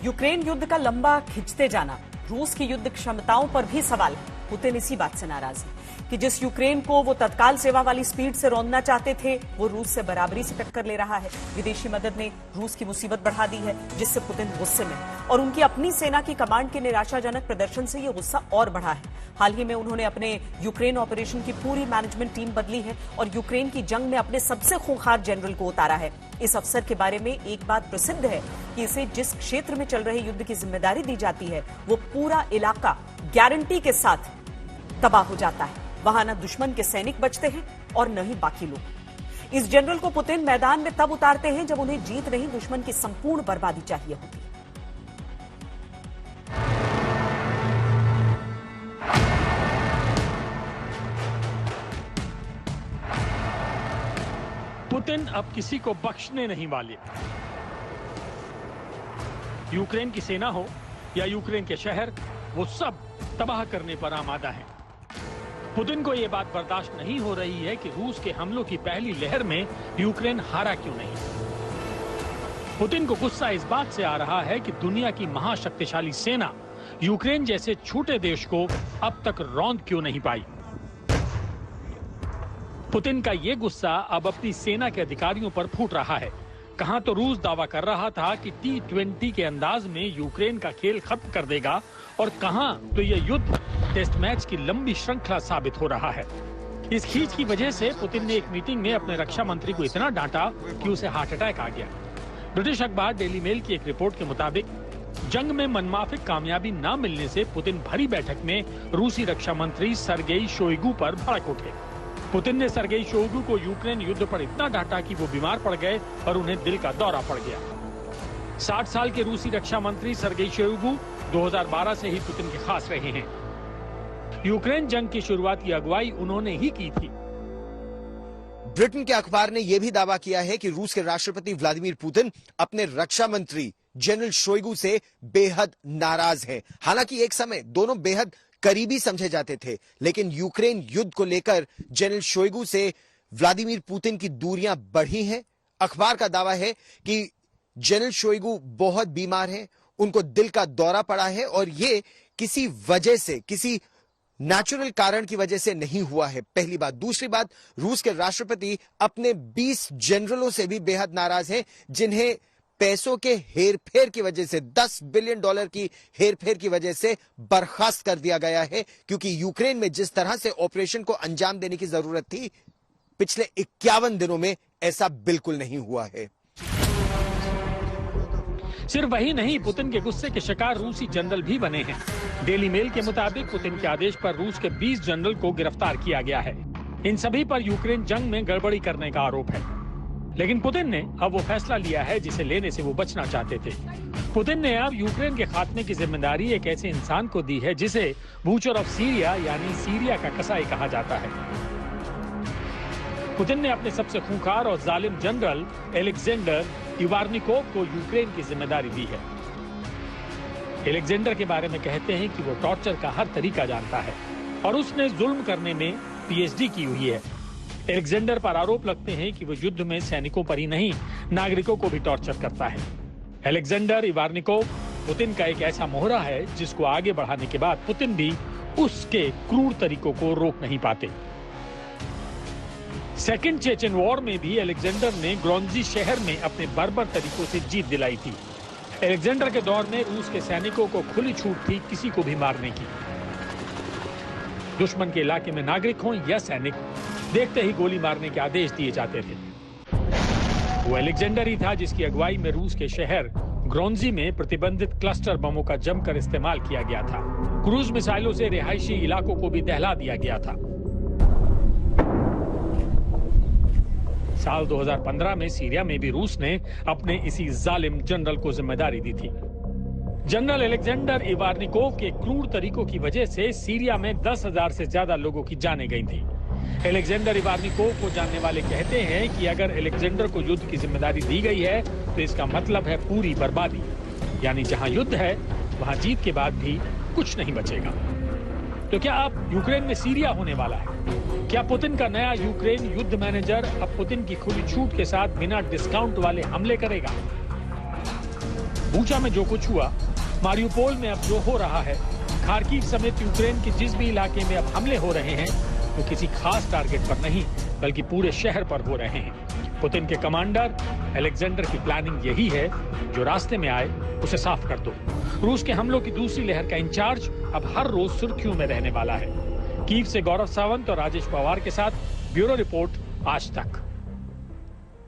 Ukraine युद्ध का लंबा खिंचते जाना, रूस की युद्ध क्षमताओं पर भी सवाल है। पुतिन इसी बात से नाराज है कि जिस यूक्रेन को वो तत्काल सेवा वाली स्पीड से रौंदना चाहते थे, वो रूस से बराबरी से टक्कर ले रहा है। विदेशी मदद ने रूस की मुसीबत बढ़ा दी है, जिससे पुतिन गुस्से में है और उनकी अपनी सेना की कमांड के निराशाजनक प्रदर्शन से ये गुस्सा और बढ़ा है। हाल ही में उन्होंने अपने यूक्रेन ऑपरेशन की पूरी मैनेजमेंट टीम बदली है और यूक्रेन की जंग में अपने सबसे खूंखार जनरल को उतारा है। इस अफसर के बारे में एक बात प्रसिद्ध है कि इसे जिस क्षेत्र में चल रहे युद्ध की जिम्मेदारी दी जाती है, वो पूरा इलाका गारंटी के साथ तबाह हो जाता है। वहां न दुश्मन के सैनिक बचते हैं और न ही बाकी लोग। इस जनरल को पुतिन मैदान में तब उतारते हैं जब उन्हें जीत नहीं, दुश्मन की संपूर्ण बर्बादी चाहिए होती है। पुतिन अब किसी को बख्शने नहीं वाले। यूक्रेन की सेना हो या यूक्रेन के शहर, वो सब तबाह करने पर आमादा है। पुतिन को यह बात बर्दाश्त नहीं हो रही है कि रूस के हमलों की पहली लहर में यूक्रेन हारा क्यों नहीं। पुतिन को गुस्सा इस बात से आ रहा है कि दुनिया की महाशक्तिशाली सेना यूक्रेन जैसे छोटे देश को अब तक रौंद क्यों नहीं पाई। पुतिन का यह गुस्सा अब अपनी सेना के अधिकारियों पर फूट रहा है। कहां तो रूस दावा कर रहा था कि T20 के अंदाज में यूक्रेन का खेल खत्म कर देगा, और कहां तो यह युद्ध टेस्ट मैच की लंबी श्रृंखला साबित हो रहा है। इस खींच की वजह से पुतिन ने एक मीटिंग में अपने रक्षा मंत्री को इतना डांटा कि उसे हार्ट अटैक आ गया। ब्रिटिश अखबार डेली मेल की एक रिपोर्ट के मुताबिक जंग में मनमाफिक कामयाबी न मिलने से पुतिन भरी बैठक में रूसी रक्षा मंत्री सर्गेई शोइगु पर भड़क उठे। पुतिन ने सर्गेई शोइगु को यूक्रेन युद्ध पर इतना डांटा कि वो बीमार पड़ गए और उन्हें दिल का दौरा पड़ गया। 60 साल के रूसी रक्षा मंत्री सर्गेई शोइगु 2012 से ही पुतिन के खास रहे हैं। यूक्रेन जंग की शुरुआत की अगुवाई उन्होंने ही की थी। ब्रिटेन के अखबार ने यह भी दावा किया है कि रूस के राष्ट्रपति व्लादिमीर पुतिन अपने रक्षा मंत्री जनरल शोइगु से बेहद नाराज हैं। हालांकि एक समय दोनों बेहद करीबी समझे जाते थे, लेकिन यूक्रेन युद्ध को लेकर जनरल शोइगु से व्लादिमीर पुतिन की दूरियां बढ़ी हैं। अखबार का दावा है कि जनरल शोइगु बहुत बीमार हैं, उनको दिल का दौरा पड़ा है और ये किसी वजह से, किसी नेचुरल कारण की वजह से नहीं हुआ है। पहली बात। दूसरी बात, रूस के राष्ट्रपति अपने 20 जनरलों से भी बेहद नाराज हैं, जिन्हें पैसों के हेरफेर की वजह से, $10 बिलियन की हेरफेर की वजह से बर्खास्त कर दिया गया है, क्योंकि यूक्रेन में जिस तरह से ऑपरेशन को अंजाम देने की जरूरत थी, पिछले 51 दिनों में ऐसा बिल्कुल नहीं हुआ है। सिर्फ वही नहीं, पुतिन के गुस्से के शिकार रूसी जनरल भी बने हैं। डेली मेल के मुताबिक पुतिन के आदेश पर रूस के 20 जनरल को गिरफ्तार किया गया है। इन सभी पर यूक्रेन जंग में गड़बड़ी करने का आरोप है। लेकिन पुतिन ने अब वो फैसला लिया है जिसे लेने से वो बचना चाहते थे। पुतिन ने अब यूक्रेन के खात्मे की जिम्मेदारी एक ऐसे इंसान को दी है जिसे बूचर ऑफ सीरिया यानी सीरिया का कसाई कहा जाता है। पुतिन ने अपने सबसे खूंखार और जालिम जनरल एलेक्जेंडर इवारनिकोव को यूक्रेन की जिम्मेदारी दी है। एलेक्जेंडर के बारे में कहते हैं कि वो टॉर्चर का हर तरीका जानता है और उसने जुल्म करने में पीएचडी की हुई है। एलेक्जेंडर पर आरोप लगते हैं कि वो युद्ध में सैनिकों पर ही नहीं, नागरिकों को भी टॉर्चर करता है। एलेक्जेंडर इवारनिकोव पुतिन का एक ऐसा मोहरा है जिसको आगे बढ़ाने के बाद पुतिन भी उसके क्रूर तरीकों को रोक नहीं पाते। सेकेंड चेचन वॉर में भी एलेक्जेंडर ने ग्रोंजी शहर में अपने बर्बर तरीकों से जीत दिलाई थी। एलेक्जेंडर के दौर में रूस के सैनिकों को खुली छूट थी किसी को भी मारने की। दुश्मन के इलाके में नागरिक हों या सैनिक, देखते ही गोली मारने के आदेश दिए जाते थे। वो एलेक्जेंडर ही था जिसकी अगुवाई में रूस के शहर ग्रोंजी में प्रतिबंधित क्लस्टर बमों का जमकर इस्तेमाल किया गया था। क्रूज मिसाइलों से रिहायशी इलाकों को भी दहला दिया गया था। साल 2015 में सीरिया में भी रूस ने अपने इसी जालिम जनरल को जिम्मेदारी दी थी। जनरल एलेक्जेंडर इवारनिकोव के क्रूर तरीकों की वजह से सीरिया में 10,000 से ज्यादा लोगों की जानें गई थी। एलेक्जेंडर इवारनिकोव को जानने वाले कहते हैं कि अगर एलेक्जेंडर को युद्ध की जिम्मेदारी दी गई है तो इसका मतलब है पूरी बर्बादी, यानी जहां युद्ध है वहां जीत के बाद भी कुछ नहीं बचेगा। तो क्या अब यूक्रेन में सीरिया होने वाला है? क्या पुतिन का नया यूक्रेन युद्ध मैनेजर अब पुतिन की खुली छूट के साथ बिना डिस्काउंट वाले हमले करेगा? बूचा में जो कुछ हुआ, मारियुपोल में अब जो हो रहा है, खार्किव समेत यूक्रेन के जिस भी इलाके में अब हमले हो रहे हैं, तो किसी खास टारगेट पर नहीं बल्कि पूरे शहर पर हो रहे हैं। पुतिन के कमांडर अलेक्जेंडर की प्लानिंग यही है, जो रास्ते में आए उसे साफ कर दो। रूस के हमलों की दूसरी लहर का इंचार्ज अब हर रोज सुर्खियों में रहने वाला है। कीव से गौरव सावंत और राजेश पवार के साथ ब्यूरो रिपोर्ट, आज तक।